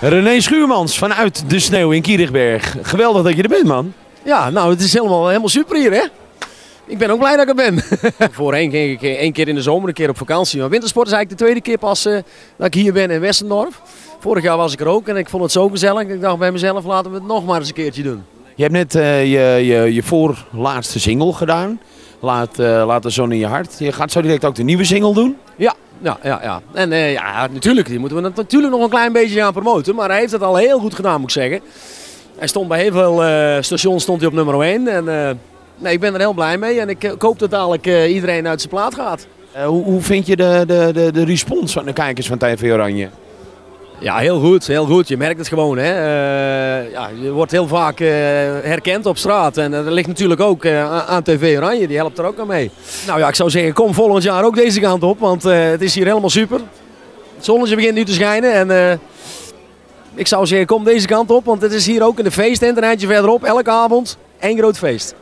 René Schuurmans vanuit de sneeuw in Kierichberg. Geweldig dat je er bent, man. Ja, nou het is helemaal super hier, hè. Ik ben ook blij dat ik er ben. Voorheen ging ik 1 keer in de zomer, een keer op vakantie. Maar wintersport is eigenlijk de 2e keer pas dat ik hier ben in Westendorp. Vorig jaar was ik er ook en ik vond het zo gezellig. Ik dacht bij mezelf, laten we het nog maar eens een keertje doen. Je hebt net je voorlaatste single gedaan. Laat de zon in je hart. Je gaat zo direct ook de nieuwe single doen. Ja. En ja, natuurlijk, die moeten we natuurlijk nog een klein beetje gaan promoten. Maar hij heeft het al heel goed gedaan, moet ik zeggen. Hij stond bij heel veel stations op nummer 1. En nee, ik ben er heel blij mee. En ik hoop dat dadelijk iedereen uit zijn plaat gaat. Hoe vind je de respons van de kijkers van TV Oranje? Ja, heel goed, heel goed. Je merkt het gewoon. Hè. Ja, je wordt heel vaak herkend op straat. En dat ligt natuurlijk ook aan TV Oranje. Die helpt er ook aan mee. Nou ja, ik zou zeggen, kom volgend jaar ook deze kant op. Want het is hier helemaal super. Het zonnetje begint nu te schijnen. En ik zou zeggen, kom deze kant op. Want het is hier ook in de feesttent een eindje verderop. Elke avond 1 groot feest.